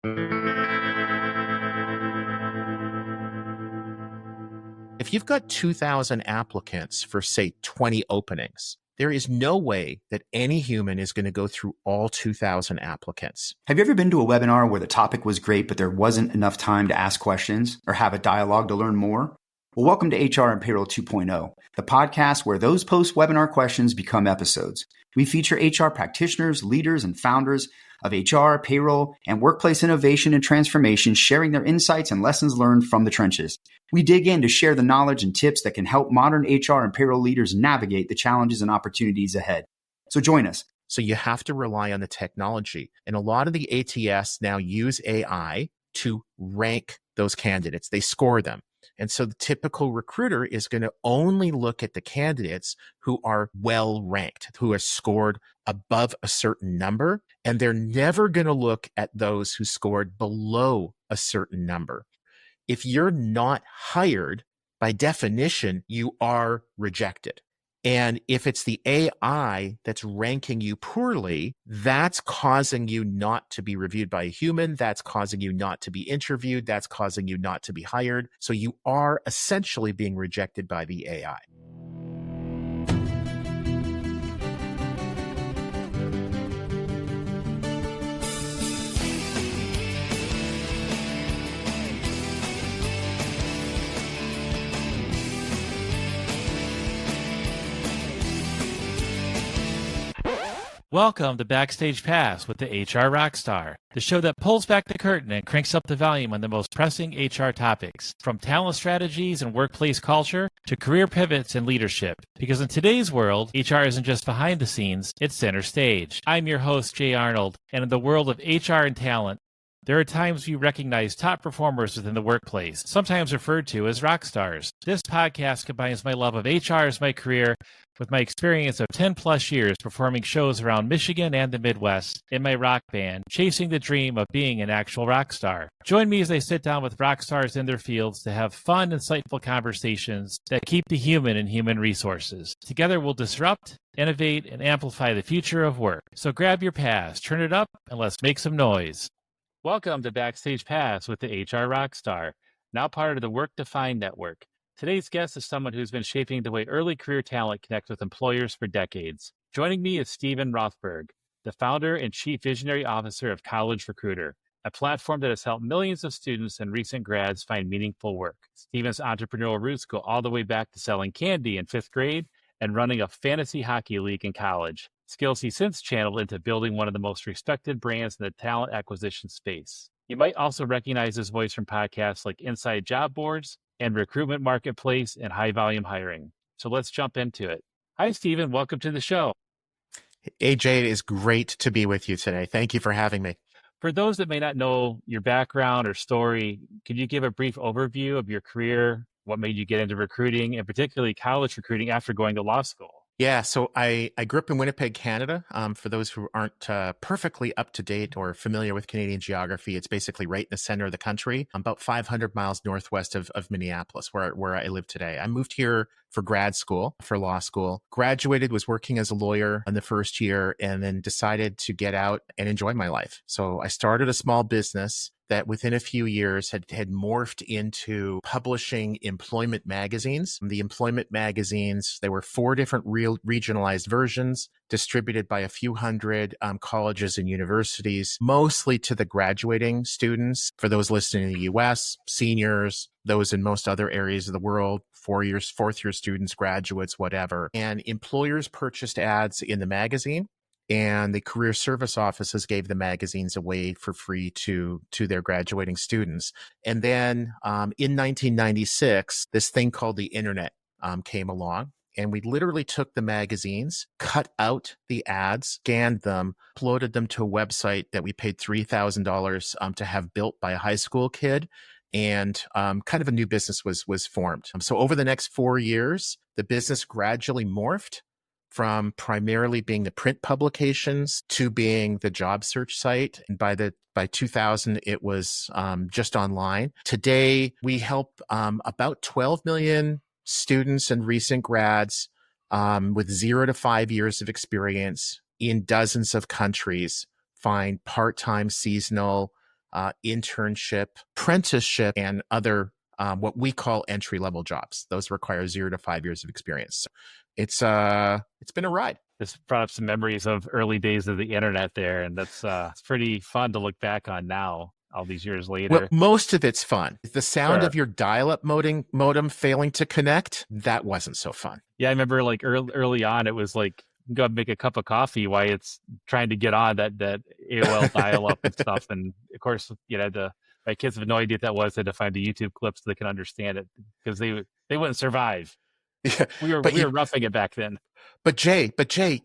If you've got 2,000 applicants for, say, 20 openings, there is no way that any human is going to go through all 2,000 applicants. Have you ever been to a webinar where the topic was great, but there wasn't enough time to ask questions or have a dialogue to learn more? Well, welcome to HR and Payroll 2.0, the podcast where those post-webinar questions become episodes. We feature HR practitioners, leaders, and founders of HR, payroll, and workplace innovation and transformation, sharing their insights and lessons learned from the trenches. We dig in to share the knowledge and tips that can help modern HR and payroll leaders navigate the challenges and opportunities ahead. So join us. So you have to rely on the technology. And a lot of the ATS now use AI to rank those candidates. They score them. And so the typical recruiter is going to only look at the candidates who are well ranked, who are scored above a certain number, and they're never going to look at those who scored below a certain number. If you're not hired, by definition, you are rejected. And if it's the AI that's ranking you poorly, that's causing you not to be reviewed by a human. That's causing you not to be interviewed. That's causing you not to be hired. So you are essentially being rejected by the AI. Welcome to Backstage Pass with the HR Rockstar, the show that pulls back the curtain and cranks up the volume on the most pressing HR topics, from talent strategies and workplace culture to career pivots and leadership. Because in today's world, HR isn't just behind the scenes, it's center stage. I'm your host, Jay Arnold, and in the world of HR and talent, there are times we recognize top performers within the workplace, sometimes referred to as rock stars. This podcast combines my love of HR as my career with my experience of 10 plus years performing shows around Michigan and the Midwest in my rock band, chasing the dream of being an actual rock star. Join me as I sit down with rock stars in their fields to have fun, insightful conversations that keep the human in human resources. Together we'll disrupt, innovate, and amplify the future of work. So grab your pass, turn it up, and let's make some noise. Welcome to Backstage Pass with the HR Rockstar, now part of the Work Defined Network. Today's guest is someone who's been shaping the way early career talent connects with employers for decades. Joining me is Stephen Rothberg, the founder and chief visionary officer of College Recruiter, a platform that has helped millions of students and recent grads find meaningful work. Stephen's entrepreneurial roots go all the way back to selling candy in 5th grade and running a fantasy hockey league in college, skills he since channeled into building one of the most respected brands in the talent acquisition space. You might also recognize his voice from podcasts like Inside Job Boards and Recruitment Marketplace and High Volume Hiring. So let's jump into it. Hi, Stephen. Welcome to the show. AJ, it is great to be with you today. Thank you for having me. For those that may not know your background or story, could you give a brief overview of your career, what made you get into recruiting, and particularly college recruiting after going to law school? Yeah, so I grew up in Winnipeg, Canada. For those who aren't perfectly up to date or familiar with Canadian geography, it's basically right in the center of the country, about 500 miles northwest of Minneapolis, where I live today. I moved here for grad school, for law school, graduated, was working as a lawyer in the first year, and then decided to get out and enjoy my life. So I started a small business that within a few years had morphed into publishing employment magazines. The employment magazines, there were 4 different regionalized versions distributed by a few hundred colleges and universities, mostly to the graduating students. For those listening in the US, seniors, those in most other areas of the world, 4th-year students, graduates, whatever. And employers purchased ads in the magazine, and the career service offices gave the magazines away for free to their graduating students. And then in 1996, this thing called the internet came along. And we literally took the magazines, cut out the ads, scanned them, uploaded them to a website that we paid $3,000 to have built by a high school kid. And kind of a new business was formed. So over the next 4 years, the business gradually morphed from primarily being the print publications to being the job search site. And by 2000, it was just online. Today, we help about 12 million students and recent grads with 0 to 5 years of experience in dozens of countries find part-time, seasonal, internship, apprenticeship, and other what we call entry-level jobs. Those require 0 to 5 years of experience. So it's been a ride. This brought up some memories of early days of the internet there, and that's it's pretty fun to look back on now, all these years later. Well, most of it's fun. The sound Sure. of your dial-up modem failing to connect, that wasn't so fun. Yeah, I remember like early on, it was like, go make a cup of coffee while it's trying to get on that AOL dial-up and stuff. And of course, my kids have no idea what that was. They had to find the YouTube clips so they can understand it because they wouldn't survive. Yeah, We were roughing it back then. But Jay,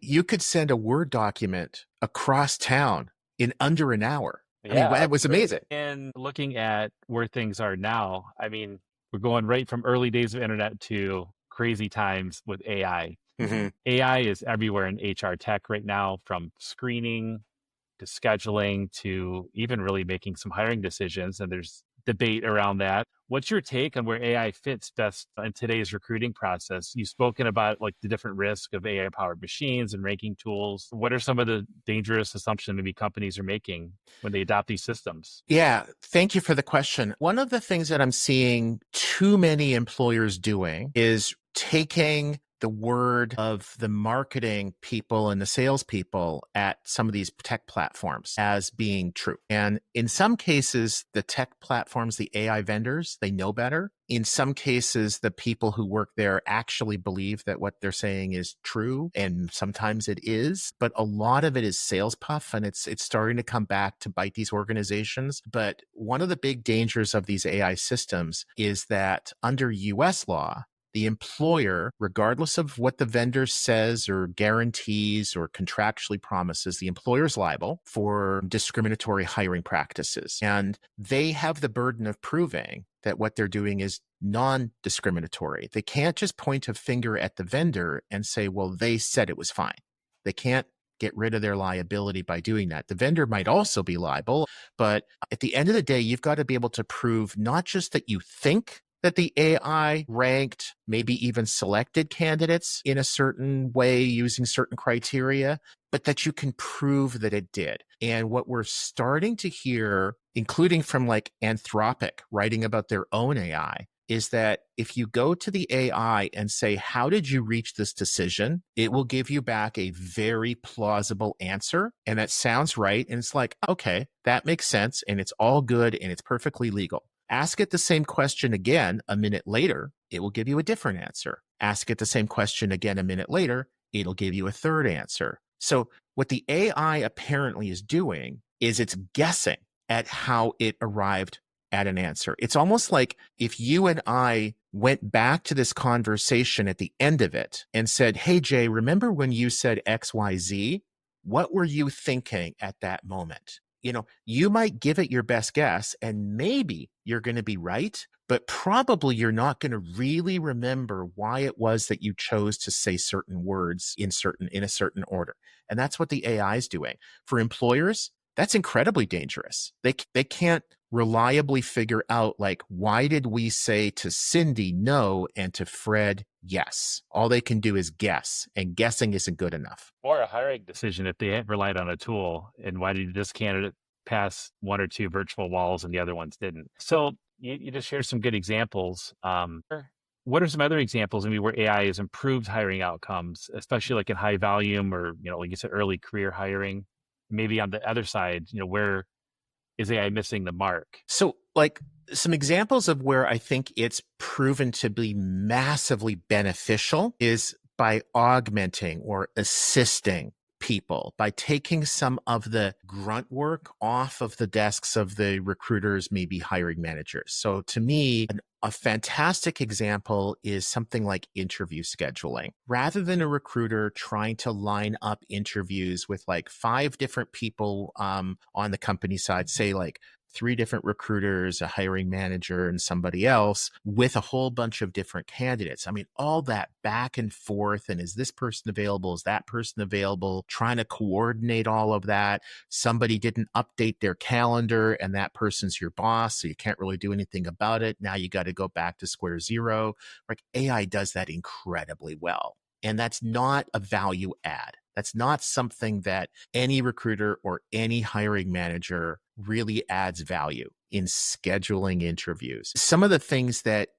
you could send a Word document across town in under an hour. Yeah, I mean, it was amazing. And looking at where things are now, I mean, we're going right from early days of internet to crazy times with AI. Mm-hmm. AI is everywhere in HR tech right now, from screening to scheduling to even really making some hiring decisions. And there's debate around that. What's your take on where AI fits best in today's recruiting process? You've spoken about like the different risk of AI powered machines and ranking tools. What are some of the dangerous assumptions maybe companies are making when they adopt these systems? Yeah, thank you for the question. One of the things that I'm seeing too many employers doing is taking the word of the marketing people and the salespeople at some of these tech platforms as being true. And in some cases, the tech platforms, the AI vendors, they know better. In some cases, the people who work there actually believe that what they're saying is true, and sometimes it is. But a lot of it is sales puff, and it's starting to come back to bite these organizations. But one of the big dangers of these AI systems is that under US law, the employer, regardless of what the vendor says or guarantees or contractually promises, the employer is liable for discriminatory hiring practices. And they have the burden of proving that what they're doing is non-discriminatory. They can't just point a finger at the vendor and say, well, they said it was fine. They can't get rid of their liability by doing that. The vendor might also be liable, but at the end of the day, you've got to be able to prove not just that you think that the AI ranked, maybe even selected candidates in a certain way using certain criteria, but that you can prove that it did. And what we're starting to hear, including from like Anthropic writing about their own AI, is that if you go to the AI and say, how did you reach this decision? It will give you back a very plausible answer. And that sounds right. And it's like, okay, that makes sense. And it's all good and it's perfectly legal. Ask it the same question again a minute later, it will give you a different answer. Ask it the same question again a minute later, it'll give you a third answer. So what the AI apparently is doing is it's guessing at how it arrived at an answer. It's almost like if you and I went back to this conversation at the end of it and said, hey, Jay, remember when you said XYZ? What were you thinking at that moment? You might give it your best guess and maybe you're going to be right, but probably you're not going to really remember why it was that you chose to say certain words in a certain order. And that's what the AI is doing. For employers, that's incredibly dangerous. They can't reliably figure out, like, why did we say to Cindy no and to Fred yes? All they can do is guess, and guessing isn't good enough. Or a hiring decision if they relied on a tool, and why did this candidate pass one or two virtual walls and the other ones didn't? So you just shared some good examples. What are some other examples maybe where AI has improved hiring outcomes, especially like in high volume or, like you said, early career hiring? Maybe on the other side, where is AI missing the mark? So like some examples of where I think it's proven to be massively beneficial is by augmenting or assisting people, by taking some of the grunt work off of the desks of the recruiters, maybe hiring managers. So to me, a fantastic example is something like interview scheduling. Rather than a recruiter trying to line up interviews with like 5 different people on the company side, say like 3 different recruiters, a hiring manager, and somebody else with a whole bunch of different candidates. I mean, all that back and forth. And is this person available? Is that person available? Trying to coordinate all of that. Somebody didn't update their calendar and that person's your boss, so you can't really do anything about it. Now you got to go back to square zero. Like AI does that incredibly well. And that's not a value add. That's not something that any recruiter or any hiring manager really adds value in scheduling interviews. Some of the things that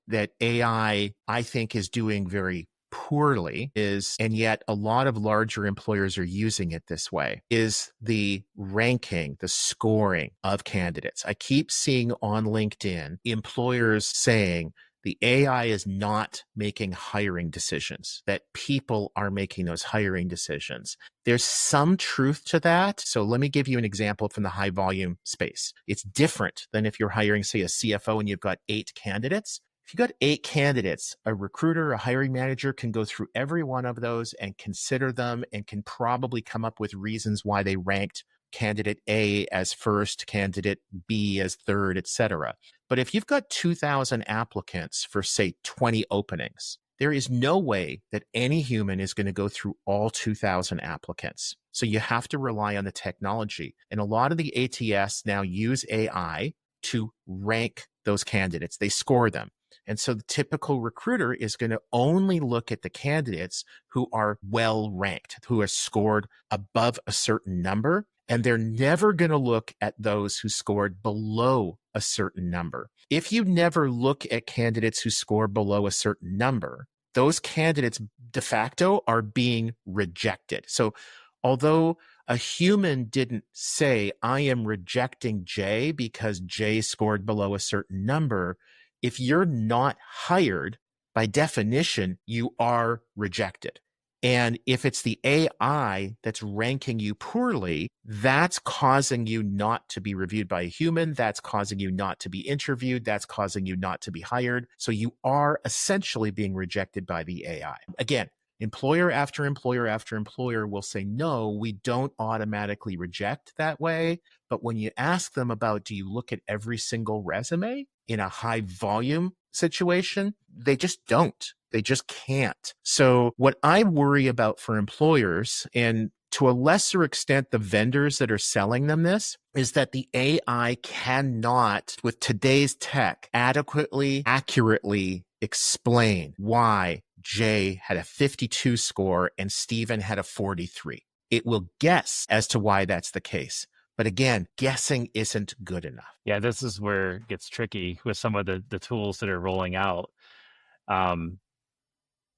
AI, I think, is doing very poorly is, and yet a lot of larger employers are using it this way, is the ranking, the scoring of candidates. I keep seeing on LinkedIn employers saying the AI is not making hiring decisions, that people are making those hiring decisions. There's some truth to that. So let me give you an example from the high volume space. It's different than if you're hiring, say, a CFO and you've got 8 candidates. If you've got 8 candidates, a recruiter, a hiring manager can go through every one of those and consider them and can probably come up with reasons why they ranked candidate A as first, candidate B as third, et cetera. But if you've got 2,000 applicants for, say, 20 openings, there is no way that any human is going to go through all 2,000 applicants. So you have to rely on the technology. And a lot of the ATS now use AI to rank those candidates. They score them. And so the typical recruiter is going to only look at the candidates who are well ranked, who are scored above a certain number. And they're never going to look at those who scored below a certain number. If you never look at candidates who score below a certain number, those candidates de facto are being rejected. So although a human didn't say, I am rejecting Jay because Jay scored below a certain number, if you're not hired, by definition, you are rejected. And if it's the AI that's ranking you poorly, that's causing you not to be reviewed by a human. That's causing you not to be interviewed. That's causing you not to be hired. So you are essentially being rejected by the AI. Again, employer after employer after employer will say, no, we don't automatically reject that way. But when you ask them about, do you look at every single resume in a high volume situation, they just don't. They just can't. So what I worry about for employers, and to a lesser extent, the vendors that are selling them this, is that the AI cannot, with today's tech, adequately, accurately explain why Jay had a 52 score and Stephen had a 43. It will guess as to why that's the case. But again, guessing isn't good enough. Yeah, this is where it gets tricky with some of the tools that are rolling out.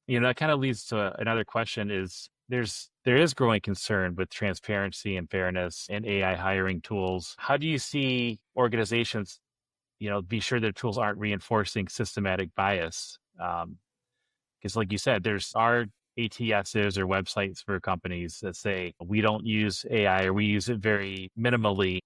That kind of leads to another question is there is growing concern with transparency and fairness and AI hiring tools. How do you see organizations, be sure their tools aren't reinforcing systematic bias? Because like you said, there's our ATSs or websites for companies that say we don't use AI or we use it very minimally.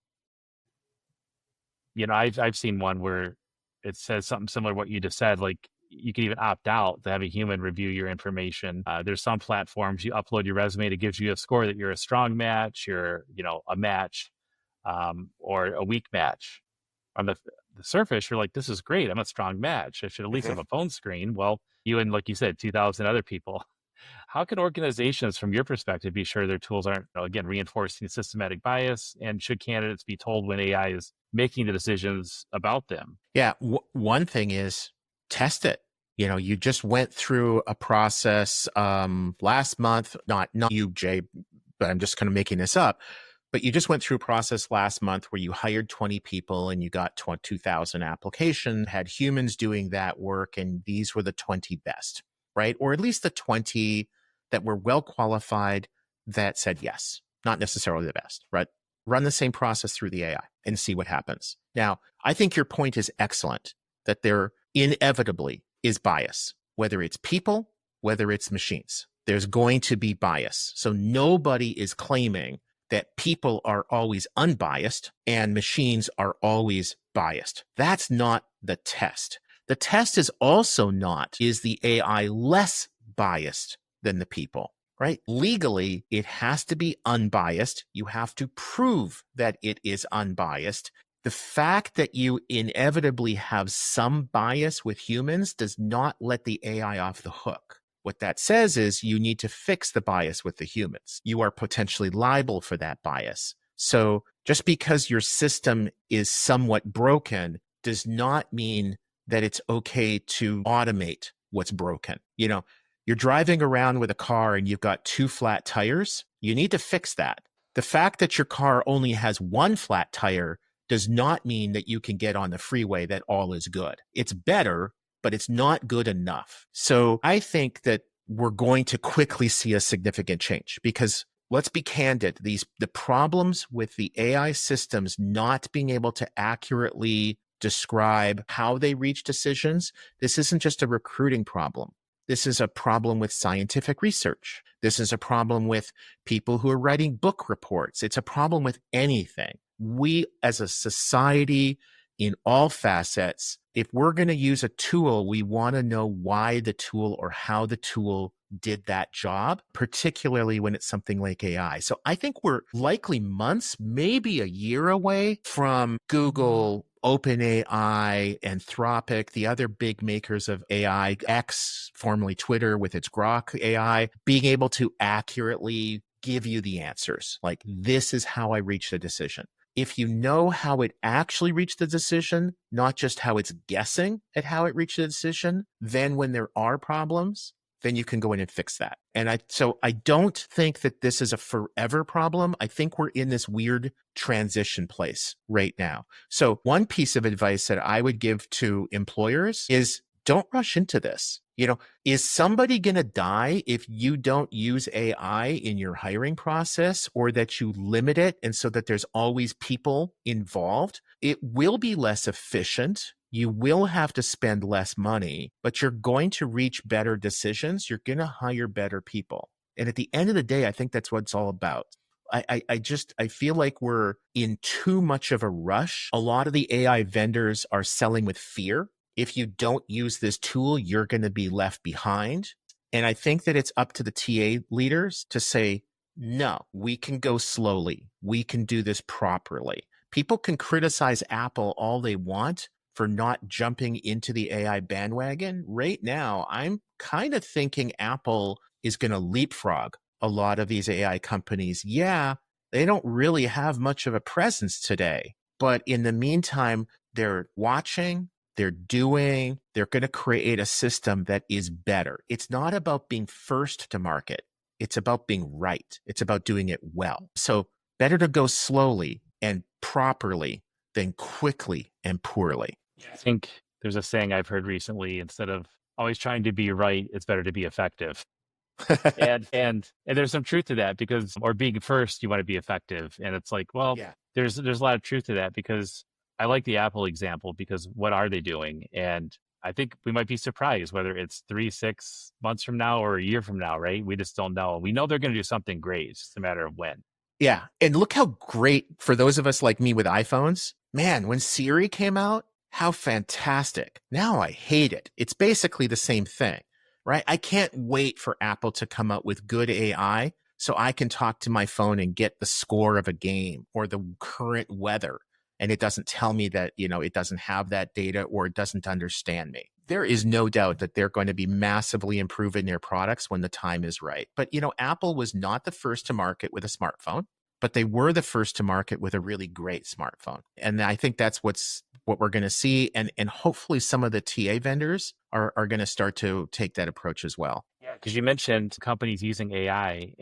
I've seen one where it says something similar to what you just said, like you can even opt out to have a human review your information. There's some platforms you upload your resume that gives you a score that you're a strong match, you're, a match, or a weak match. On the surface, you're like, this is great. I'm a strong match. I should at least have a phone screen. Well, you and, like you said, 2,000 other people. How can organizations, from your perspective, be sure their tools aren't, again, reinforcing systematic bias? And should candidates be told when AI is making the decisions about them? Yeah. One thing is test it. You just went through a process last month, not you, Jay, but I'm just kind of making this up. But you just went through a process last month where you hired 20 people and you got 2,000 applications, had humans doing that work, and these were the 20 best, right? Or at least the 20 that were well qualified that said yes, not necessarily the best, right? Run the same process through the AI and see what happens. Now, I think your point is excellent, that there inevitably is bias, whether it's people, whether it's machines. There's going to be bias. So nobody is claiming that people are always unbiased and machines are always biased. That's not the test. The test is also not, is the AI less biased than the people, right? Legally, it has to be unbiased. You have to prove that it is unbiased. The fact that you inevitably have some bias with humans does not let the AI off the hook. What that says is you need to fix the bias with the humans. You are potentially liable for that bias. So just because your system is somewhat broken does not mean that it's okay to automate what's broken. You're driving around with a car and you've got 2 flat tires. You need to fix that. The fact that your car only has one flat tire does not mean that you can get on the freeway that all is good. It's better, but it's not good enough. So I think that we're going to quickly see a significant change because let's be candid, the problems with the AI systems not being able to accurately describe how they reach decisions, this isn't just a recruiting problem. This is a problem with scientific research. This is a problem with people who are writing book reports. It's a problem with anything. We as a society in all facets, if we're going to use a tool, we want to know why the tool or how the tool did that job, particularly when it's something like AI. So I think we're likely months, maybe a year away from Google, OpenAI, Anthropic, the other big makers of AI, X, formerly Twitter with its Grok AI, being able to accurately give you the answers. Like, this is how I reached a decision. If you know how it actually reached the decision, not just how it's guessing at how it reached the decision, then when there are problems, then you can go in and fix that. And so I don't think that this is a forever problem. I think we're in this weird transition place right now. So one piece of advice that I would give to employers is don't rush into this. Is somebody going to die if you don't use AI in your hiring process or that you limit it and so that there's always people involved? It will be less efficient. You will have to spend less money, but you're going to reach better decisions. You're going to hire better people. And at the end of the day, I think that's what it's all about. I feel like we're in too much of a rush. A lot of the AI vendors are selling with fear. If you don't use this tool, you're going to be left behind. And I think that it's up to the TA leaders to say, no, we can go slowly. We can do this properly. People can criticize Apple all they want for not jumping into the AI bandwagon. Right now, I'm kind of thinking Apple is going to leapfrog a lot of these AI companies. Yeah, they don't really have much of a presence today, but in the meantime, they're watching, they're going to create a system that is better. It's not about being first to market. It's about being right. It's about doing it well. So better to go slowly and properly than quickly and poorly. I think there's a saying I've heard recently, instead of always trying to be right, it's better to be effective. and there's some truth to that, because, or being first, you want to be effective. And it's like, well, Yeah. there's a lot of truth to that, because I like the Apple example, because what are they doing? And I think we might be surprised whether it's 3-6 months from now or a year from now, right? We just don't know. We know they're going to do something great. It's just a matter of when. Yeah. And look how great for those of us like me with iPhones, man, when Siri came out, how fantastic. Now I hate it. It's basically the same thing, right? I can't wait for Apple to come out with good AI so I can talk to my phone and get the score of a game or the current weather. And it doesn't tell me that, it doesn't have that data or it doesn't understand me. There is no doubt that they're going to be massively improving their products when the time is right. But, Apple was not the first to market with a smartphone, but they were the first to market with a really great smartphone. And I think that's what we're going to see. And hopefully some of the TA vendors are going to start to take that approach as well. Yeah, because you mentioned companies using AI,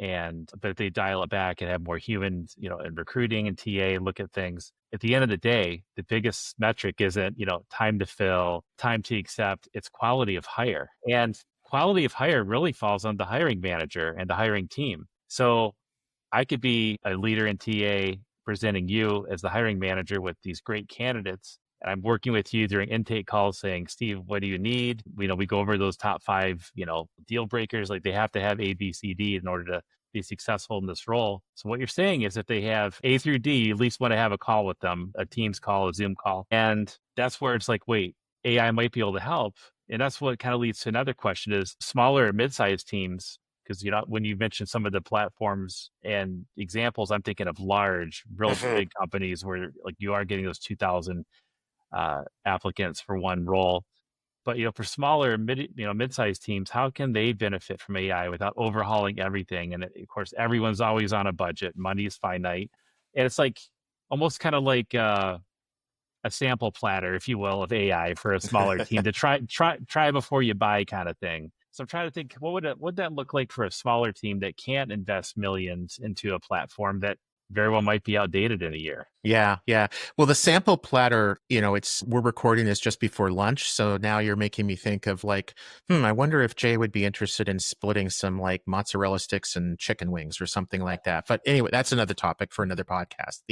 but they dial it back and have more humans, in recruiting and TA, look at things. At the end of the day, the biggest metric isn't, time to fill, time to accept, it's quality of hire. And quality of hire really falls on the hiring manager and the hiring team. So I could be a leader in TA presenting you as the hiring manager with these great candidates. And I'm working with you during intake calls saying, Steve, what do you need? We go over those top 5, deal breakers. Like, they have to have A, B, C, D in order to be successful in this role. So what you're saying is if they have A through D, you at least want to have a call with them, a Teams call, a Zoom call. And that's where it's like, wait, AI might be able to help. And that's what kind of leads to another question is smaller mid-sized teams. Because, when you mentioned some of the platforms and examples, I'm thinking of large, real big companies where like you are getting those 2,000 applicants for one role. But, for smaller mid-sized teams, how can they benefit from AI without overhauling everything? And of course, everyone's always on a budget. Money is finite. And it's like almost kind of like a sample platter, if you will, of AI for a smaller team to try before you buy kind of thing. So I'm trying to think, what would that look like for a smaller team that can't invest millions into a platform that very well might be outdated in a year? Yeah, yeah. Well, the sample platter, we're recording this just before lunch. So now you're making me think of like, I wonder if Jay would be interested in splitting some like mozzarella sticks and chicken wings or something like that. But anyway, that's another topic for another podcast.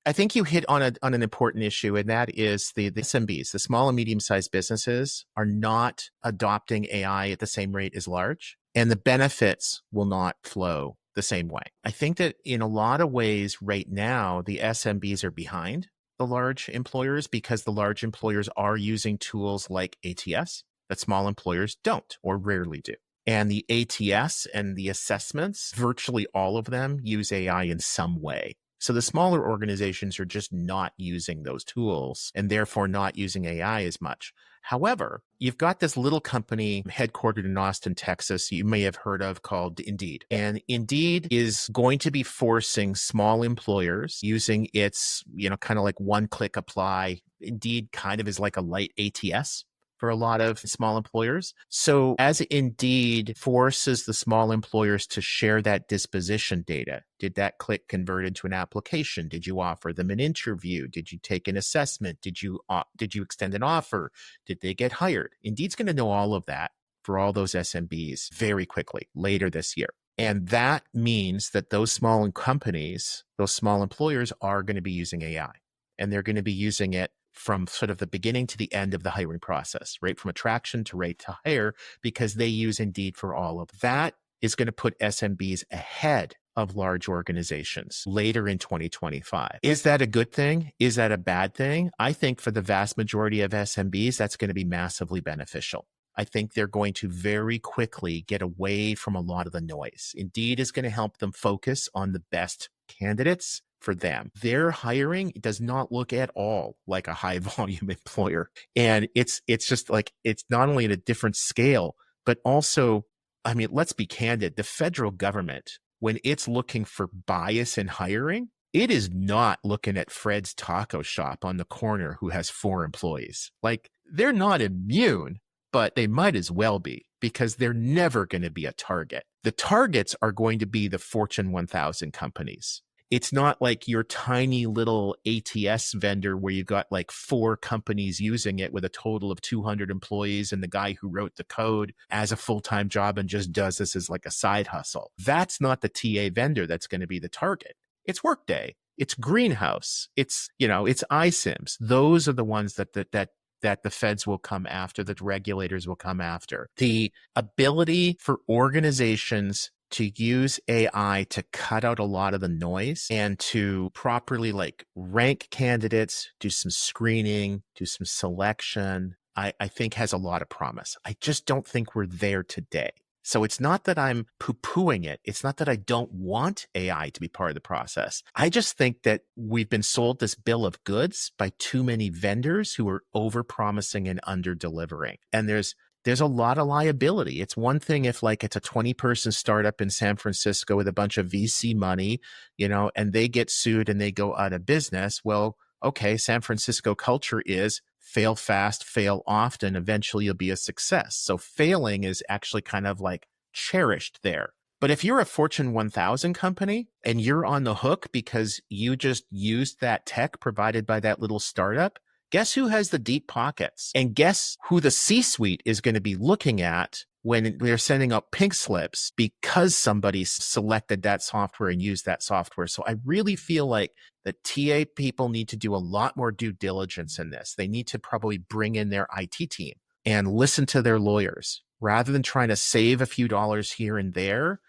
I think you hit on an important issue, and that is the SMBs, the small and medium-sized businesses, are not adopting AI at the same rate as large, and the benefits will not flow the same way. I think that in a lot of ways right now, the SMBs are behind the large employers because the large employers are using tools like ATS that small employers don't or rarely do. And the ATS and the assessments, virtually all of them use AI in some way. So the smaller organizations are just not using those tools and therefore not using AI as much. However, you've got this little company headquartered in Austin, Texas, you may have heard of, called Indeed. And Indeed is going to be forcing small employers using its, kind of like one-click apply. Indeed kind of is like a light ATS for a lot of small employers. So as Indeed forces the small employers to share that disposition data, did that click convert into an application? Did you offer them an interview? Did you take an assessment? Did you extend an offer? Did they get hired? Indeed's going to know all of that for all those SMBs very quickly later this year. And that means that those small companies, those small employers are going to be using AI, and they're going to be using it from sort of the beginning to the end of the hiring process, right? From attraction to rate to hire, because they use Indeed for all of that. Is going to put SMBs ahead of large organizations later in 2025. Is that a good thing? Is that a bad thing? I think for the vast majority of SMBs, that's going to be massively beneficial. I think they're going to very quickly get away from a lot of the noise. Indeed is going to help them focus on the best candidates for them. Their hiring does not look at all like a high volume employer. And it's just like, it's not only at a different scale, but also, let's be candid. The federal government, when it's looking for bias in hiring, it is not looking at Fred's taco shop on the corner who has 4 employees. Like, they're not immune, but they might as well be, because they're never going to be a target. The targets are going to be the Fortune 1000 companies. It's not like your tiny little ATS vendor where you got like 4 companies using it with a total of 200 employees and the guy who wrote the code as a full-time job and just does this as like a side hustle. That's not the TA vendor that's going to be the target. It's Workday. It's Greenhouse. It's iSIMS. Those are the ones that the feds will come after, that regulators will come after. The ability for organizations to use AI to cut out a lot of the noise and to properly like rank candidates, do some screening, do some selection, I think has a lot of promise. I just don't think we're there today. So it's not that I'm poo-pooing it. It's not that I don't want AI to be part of the process. I just think that we've been sold this bill of goods by too many vendors who are over-promising and under-delivering. And there's a lot of liability. It's one thing if like it's a 20-person startup in San Francisco with a bunch of VC money, and they get sued and they go out of business. Well, okay, San Francisco culture is fail fast, fail often, eventually you'll be a success. So failing is actually kind of like cherished there. But if you're a Fortune 1000 company and you're on the hook because you just used that tech provided by that little startup, guess who has the deep pockets? And guess who the C-suite is going to be looking at when they're sending out pink slips because somebody selected that software and used that software. So I really feel like the TA people need to do a lot more due diligence in this. They need to probably bring in their IT team and listen to their lawyers. Rather than trying to save a few dollars here and there,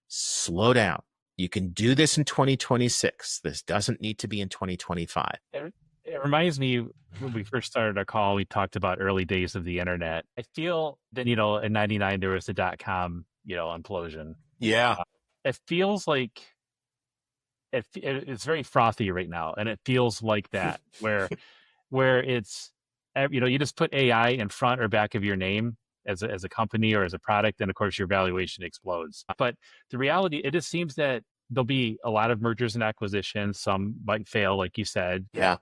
slow down. You can do this in 2026. This doesn't need to be in 2025. It reminds me, when we first started our call, we talked about early days of the internet. I feel that, in 99, there was the .com, implosion. Yeah. It feels like it's very frothy right now. And it feels like that where it's, you just put AI in front or back of your name as a company or as a product. And of course, your valuation explodes. But the reality, it just seems that there'll be a lot of mergers and acquisitions. Some might fail, like you said. Yeah.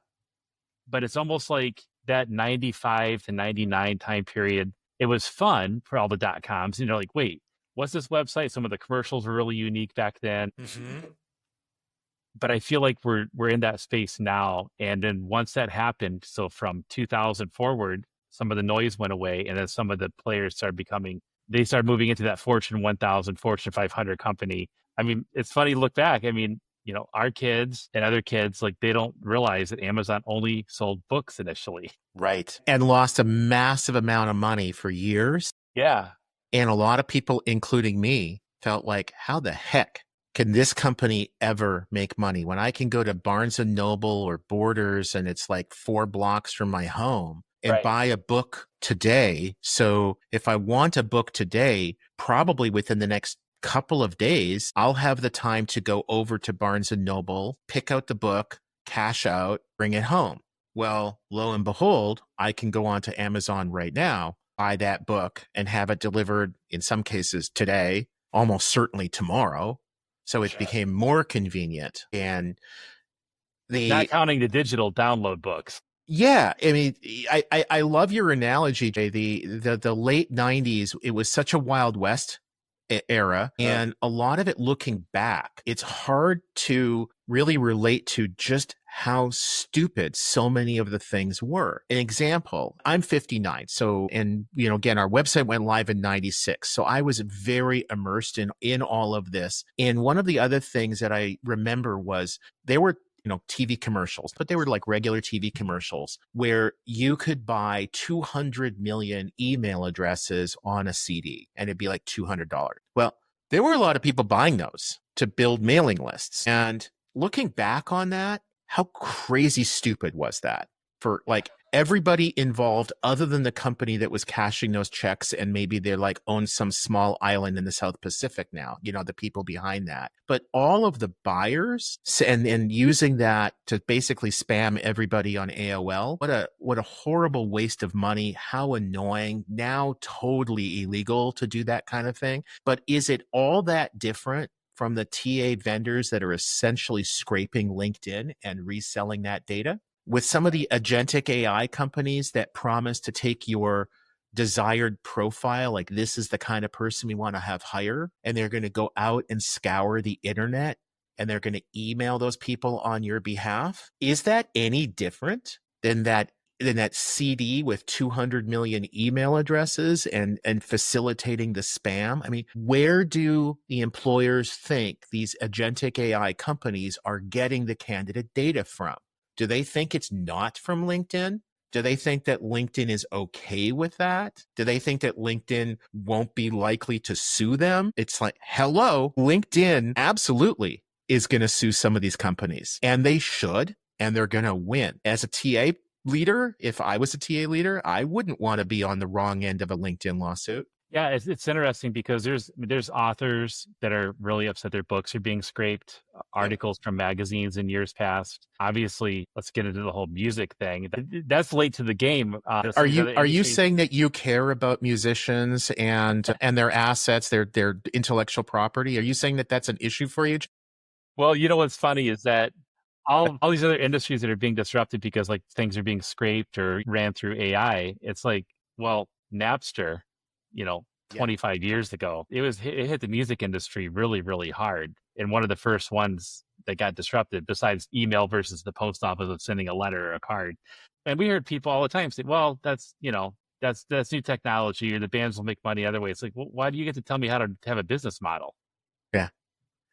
But it's almost like that 95 to 99 time period it was fun for all the .coms. And you're like, wait, what's this website? Some of the commercials were really unique back then. Mm-hmm. But I feel like we're in that space now. And then once that happened, so from 2000 forward, some of the noise went away, and then some of the players they started moving into that Fortune 1000, Fortune 500 company. I mean, it's funny to look back. I mean, our kids and other kids, like, they don't realize that Amazon only sold books initially. Right. And lost a massive amount of money for years. Yeah. And a lot of people, including me, felt like, how the heck can this company ever make money when I can go to Barnes and Noble or Borders and it's like 4 blocks from my home and buy a book today? So if I want a book today, probably within the next couple of days, I'll have the time to go over to Barnes and Noble, pick out the book, cash out, bring it home. Well, lo and behold, I can go onto Amazon right now, buy that book, and have it delivered in some cases today, almost certainly tomorrow. So it became more convenient. And not counting the digital download books. Yeah, I mean, I love your analogy, Jay. The late 90s, it was such a Wild West era, and a lot of it looking back, it's hard to really relate to just how stupid so many of the things were. An example, I'm 59. So, and again, our website went live in 96. So I was very immersed in all of this. And one of the other things that I remember was they were TV commercials, but they were like regular TV commercials where you could buy 200 million email addresses on a CD and it'd be like $200. Well, there were a lot of people buying those to build mailing lists. And looking back on that, how crazy stupid was that for like everybody involved other than the company that was cashing those checks, and maybe they're like own some small island in the South Pacific now, the people behind that. But all of the buyers and using that to basically spam everybody on AOL, what a horrible waste of money. How annoying. Now totally illegal to do that kind of thing. But is it all that different from the TA vendors that are essentially scraping LinkedIn and reselling that data? With some of the agentic AI companies that promise to take your desired profile, like this is the kind of person we want to have hire, and they're going to go out and scour the internet and they're going to email those people on your behalf. Is that any different than that CD with 200 million email addresses and facilitating the spam? I mean, where do the employers think these agentic AI companies are getting the candidate data from? Do they think it's not from LinkedIn? Do they think that LinkedIn is okay with that? Do they think that LinkedIn won't be likely to sue them? It's like, hello, LinkedIn absolutely is going to sue some of these companies, and they should, and they're going to win. As a TA leader, if I was a TA leader, I wouldn't want to be on the wrong end of a LinkedIn lawsuit. Yeah, it's interesting because there's authors that are really upset their books are being scraped, articles from magazines in years past. Obviously, let's get into the whole music thing. That's late to the game. Are you saying that you care about musicians and their assets, their intellectual property? Are you saying that that's an issue for you? Well, what's funny is that all these other industries that are being disrupted because like things are being scraped or ran through AI. It's like, well, Napster, 25 years ago, it hit the music industry really, really hard. And one of the first ones that got disrupted, besides email versus the post office of sending a letter or a card. And we heard people all the time say, well, that's new technology, or the bands will make money other ways. It's like, well, why do you get to tell me how to have a business model? Yeah.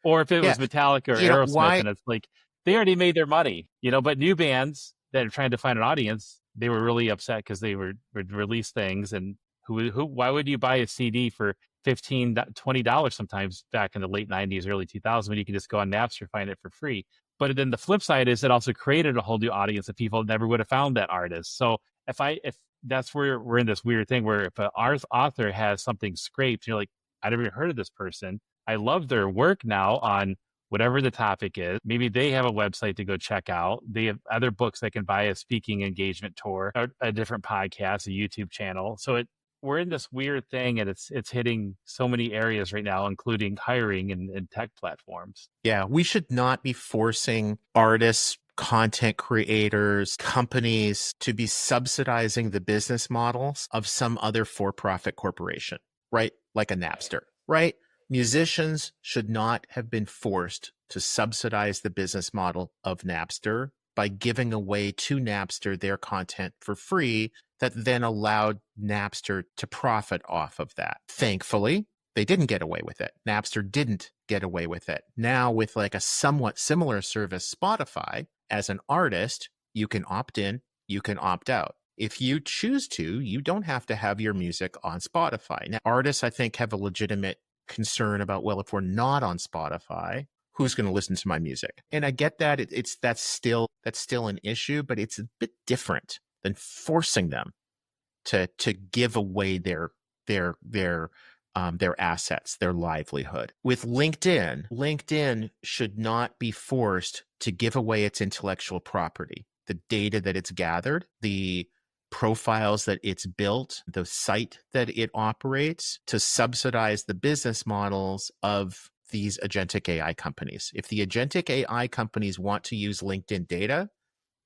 Or if it was Metallica or Aerosmith, and it's like, they already made their money, but new bands that are trying to find an audience, they were really upset because they would release things, and why would you buy a CD for $15, $20 sometimes back in the late 90s, early 2000s, when you can just go on Napster, find it for free? But then the flip side is it also created a whole new audience of people that never would have found that artist. So if that's where we're in this weird thing where if an author has something scraped, you're like, I never heard of this person. I love their work now on whatever the topic is. Maybe they have a website to go check out. They have other books they can buy, a speaking engagement tour, a different podcast, a YouTube channel. So we're in this weird thing, and it's hitting so many areas right now, including hiring and tech platforms. Yeah, we should not be forcing artists content creators, companies to be subsidizing the business models of some other for-profit corporation, right? Like a Napster, right? Musicians should not have been forced to subsidize the business model of Napster by giving away to Napster their content for free that then allowed Napster to profit off of that. Thankfully, they didn't get away with it. Napster didn't get away with it. Now, with like a somewhat similar service, Spotify, as an artist, you can opt in, you can opt out. If you choose to, you don't have to have your music on Spotify. Now, artists, I think, have a legitimate concern about, well, if we're not on Spotify, who's going to listen to my music? And I get that that's still an issue, but it's a bit different than forcing them to give away their assets, their livelihood. With LinkedIn should not be forced to give away its intellectual property, the data that it's gathered, the profiles that it's built, the site that it operates, to subsidize the business models of these agentic AI companies. If the agentic AI companies want to use LinkedIn data,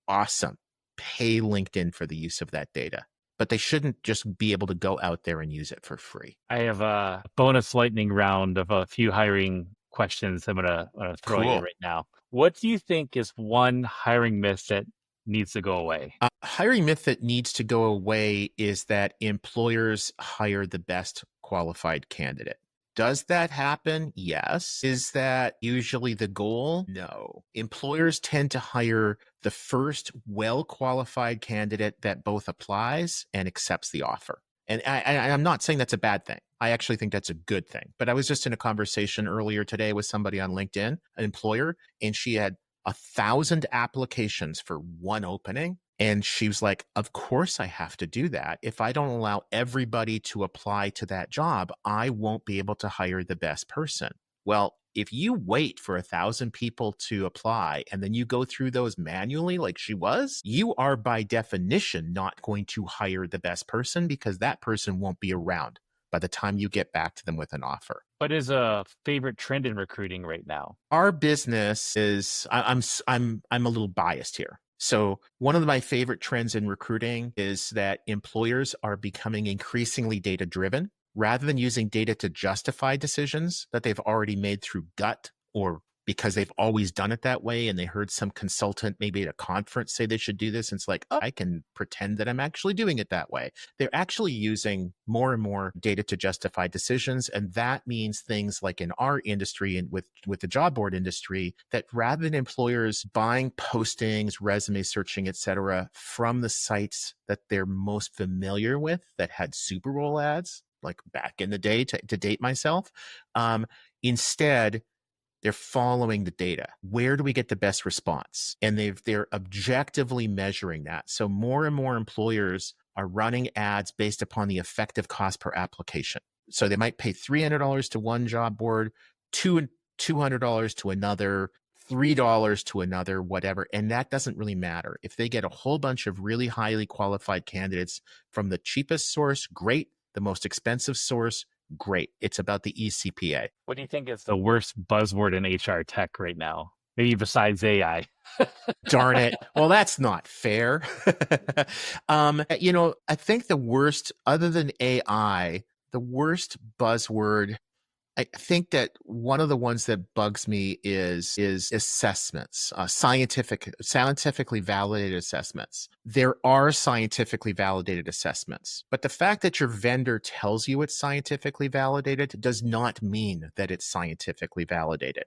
awesome. Pay LinkedIn for the use of that data. But they shouldn't just be able to go out there and use it for free. I have a bonus lightning round of a few hiring questions I'm gonna throw at you right now. What do you think is one hiring myth that needs to go away? Hiring myth that needs to go away is that employers hire the best qualified candidate. Does that happen? Yes. Is that usually the goal? No. Employers tend to hire the first well-qualified candidate that both applies and accepts the offer. And I'm not saying that's a bad thing. I actually think that's a good thing. But I was just in a conversation earlier today with somebody on LinkedIn, an employer, and she had 1,000 applications for one opening. And she was like, of course I have to do that. If I don't allow everybody to apply to that job, I won't be able to hire the best person. Well, if you wait for 1,000 people to apply and then you go through those manually like she was, you are by definition not going to hire the best person because that person won't be around by the time you get back to them with an offer. What is a favorite trend in recruiting right now? Our business is, I'm a little biased here. So one of my favorite trends in recruiting is that employers are becoming increasingly data-driven. Rather than using data to justify decisions that they've already made through gut or because they've always done it that way and they heard some consultant maybe at a conference say they should do this, and it's like, oh, I can pretend that I'm actually doing it that way. They're actually using more and more data to justify decisions. And that means things like in our industry and with the job board industry, that rather than employers buying postings, resume searching, et cetera, from the sites that they're most familiar with that had Super Bowl ads, like back in the day to date myself, instead, they're following the data. Where do we get the best response? And they're objectively measuring that. So more and more employers are running ads based upon the effective cost per application. So they might pay $300 to one job board, $200 to another, $3 to another, whatever. And that doesn't really matter. If they get a whole bunch of really highly qualified candidates from the cheapest source, great. The most expensive source, great. It's about the eCPA. What do you think is the worst buzzword in HR tech right now? Maybe besides AI. Darn it. Well, that's not fair. I think the worst, other than AI, the worst buzzword, I think that one of the ones that bugs me is assessments, scientifically validated assessments. There are scientifically validated assessments, but the fact that your vendor tells you it's scientifically validated does not mean that it's scientifically validated.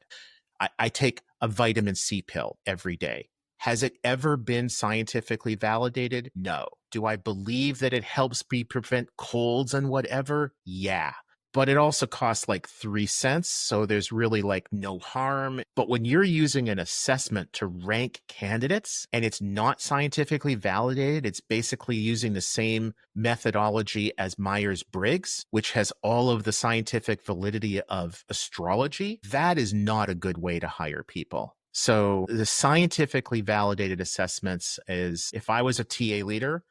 I take a vitamin C pill every day. Has it ever been scientifically validated? No. Do I believe that it helps me prevent colds and whatever? Yeah. But it also costs like 3 cents. So there's really like no harm. But when you're using an assessment to rank candidates and it's not scientifically validated, it's basically using the same methodology as Myers-Briggs, which has all of the scientific validity of astrology. That is not a good way to hire people. So the scientifically validated assessments is, if I was a TA leader,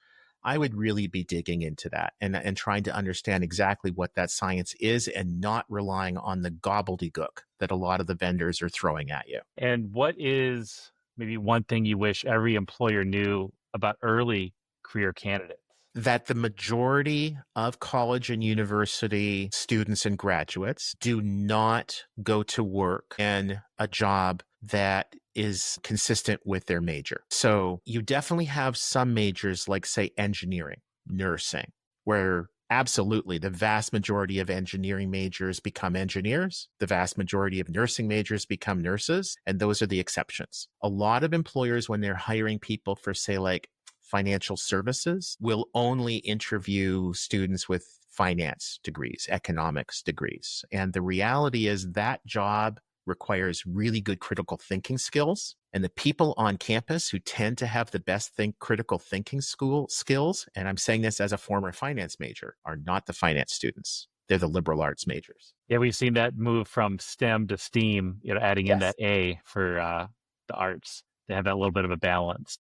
I would really be digging into that and trying to understand exactly what that science is and not relying on the gobbledygook that a lot of the vendors are throwing at you. And what is maybe one thing you wish every employer knew about early career candidates? That the majority of college and university students and graduates do not go to work in a job that is consistent with their major. So you definitely have some majors like, say, engineering, nursing, where absolutely the vast majority of engineering majors become engineers. The vast majority of nursing majors become nurses. And those are the exceptions. A lot of employers, when they're hiring people for, say, like financial services, will only interview students with finance degrees, economics degrees. And the reality is that job requires really good critical thinking skills. And the people on campus who tend to have the best critical thinking skills, and I'm saying this as a former finance major, are not the finance students. They're the liberal arts majors. Yeah, we've seen that move from STEM to STEAM, adding in Yes. that A for the arts to have that little bit of a balance.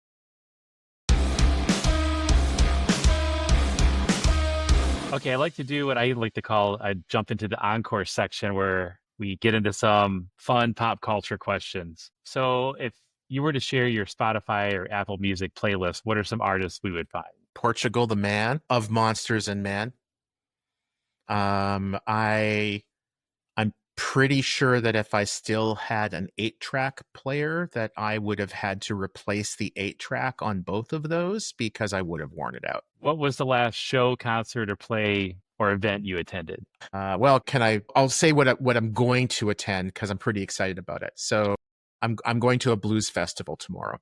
Okay, I like to do what I like to call, I jump into the encore section where we get into some fun pop culture questions. So if you were to share your Spotify or Apple Music playlist, what are some artists we would find? Portugal the Man of Monsters and Men. I'm pretty sure that if I still had an 8-track player, that I would have had to replace the 8-track on both of those because I would have worn it out. What was the last show, concert, or play or event you attended? Well, I'll say what I'm going to attend because I'm pretty excited about it. So I'm going to a blues festival tomorrow.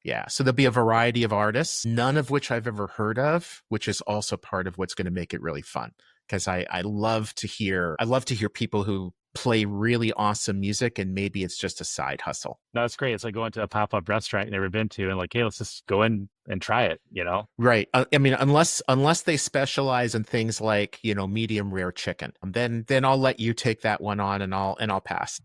Yeah. So there'll be a variety of artists, none of which I've ever heard of, which is also part of what's going to make it really fun. Because I love to hear people who play really awesome music, and maybe it's just a side hustle. No, it's great. It's like going to a pop-up restaurant you've never been to and like, hey, let's just go in and try it, Right. I mean, unless they specialize in things like, medium rare chicken, then I'll let you take that one on and I'll pass.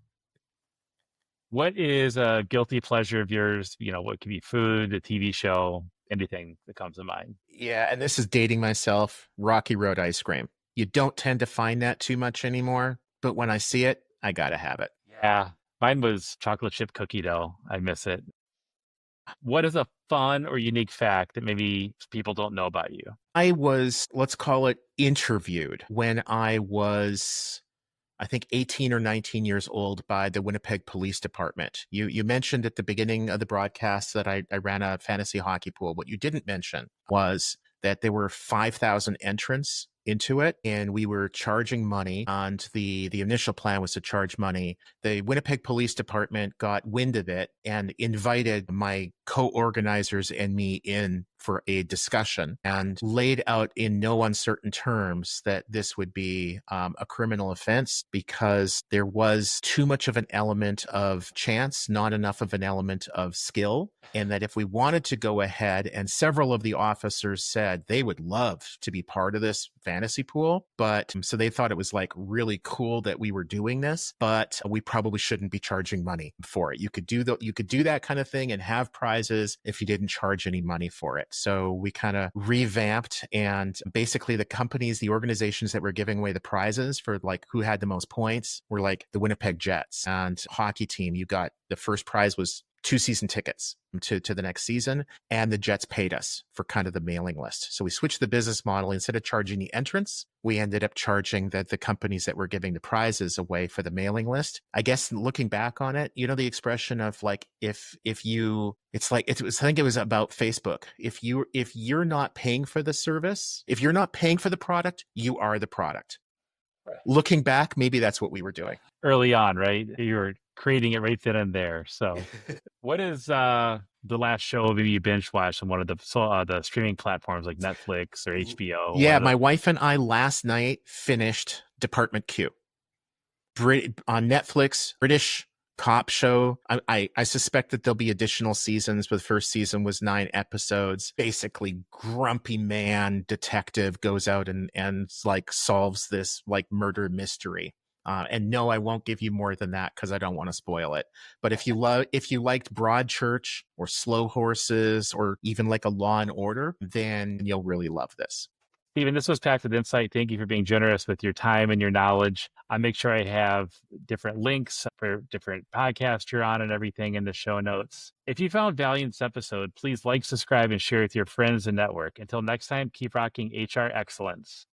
What is a guilty pleasure of yours? What could be food, a TV show, anything that comes to mind? Yeah, and this is dating myself. Rocky Road ice cream. You don't tend to find that too much anymore, but when I see it, I gotta have it. Yeah, mine was chocolate chip cookie dough. I miss it. What is a fun or unique fact that maybe people don't know about you? I was, let's call it, interviewed when I was, I think, 18 or 19 years old by the Winnipeg Police Department. You mentioned at the beginning of the broadcast that I ran a fantasy hockey pool. What you didn't mention was that there were 5,000 entrants into it, and we were charging money. And the initial plan was to charge money. The Winnipeg Police Department got wind of it and invited my co-organizers and me in for a discussion and laid out in no uncertain terms that this would be a criminal offense because there was too much of an element of chance, not enough of an element of skill, and that if we wanted to go ahead, and several of the officers said they would love to be part of this fantasy pool, but so they thought it was like really cool that we were doing this, but we probably shouldn't be charging money for it. You could do that kind of thing and have prizes if you didn't charge any money for it. So we kind of revamped, and basically the organizations that were giving away the prizes for like who had the most points were like the Winnipeg Jets and hockey team. The first prize was 2 season tickets to the next season, and the Jets paid us for kind of the mailing list. So we switched the business model. Instead of charging the entrants, we ended up charging the companies that were giving the prizes away for the mailing list. I guess looking back on it, the expression of like, I think it was about Facebook. If you're not paying for the service, if you're not paying for the product, you are the product. Right. Looking back, maybe that's what we were doing. Early on, right? You were creating it right then and there. So what is the last show maybe you binge watched on one of the streaming platforms like Netflix or HBO? Yeah, my wife and I last night finished Department Q. On Netflix, British cop show. I suspect that there'll be additional seasons, but the first season was 9 episodes. Basically, grumpy man detective goes out and like solves this like murder mystery. And no, I won't give you more than that because I don't want to spoil it. But if you liked Broadchurch or Slow Horses or even like a Law and Order, then you'll really love this. Stephen, this was packed with insight. Thank you for being generous with your time and your knowledge. I'll make sure I have different links for different podcasts you're on and everything in the show notes. If you found value in this episode, please like, subscribe, and share with your friends and network. Until next time, keep rocking HR excellence.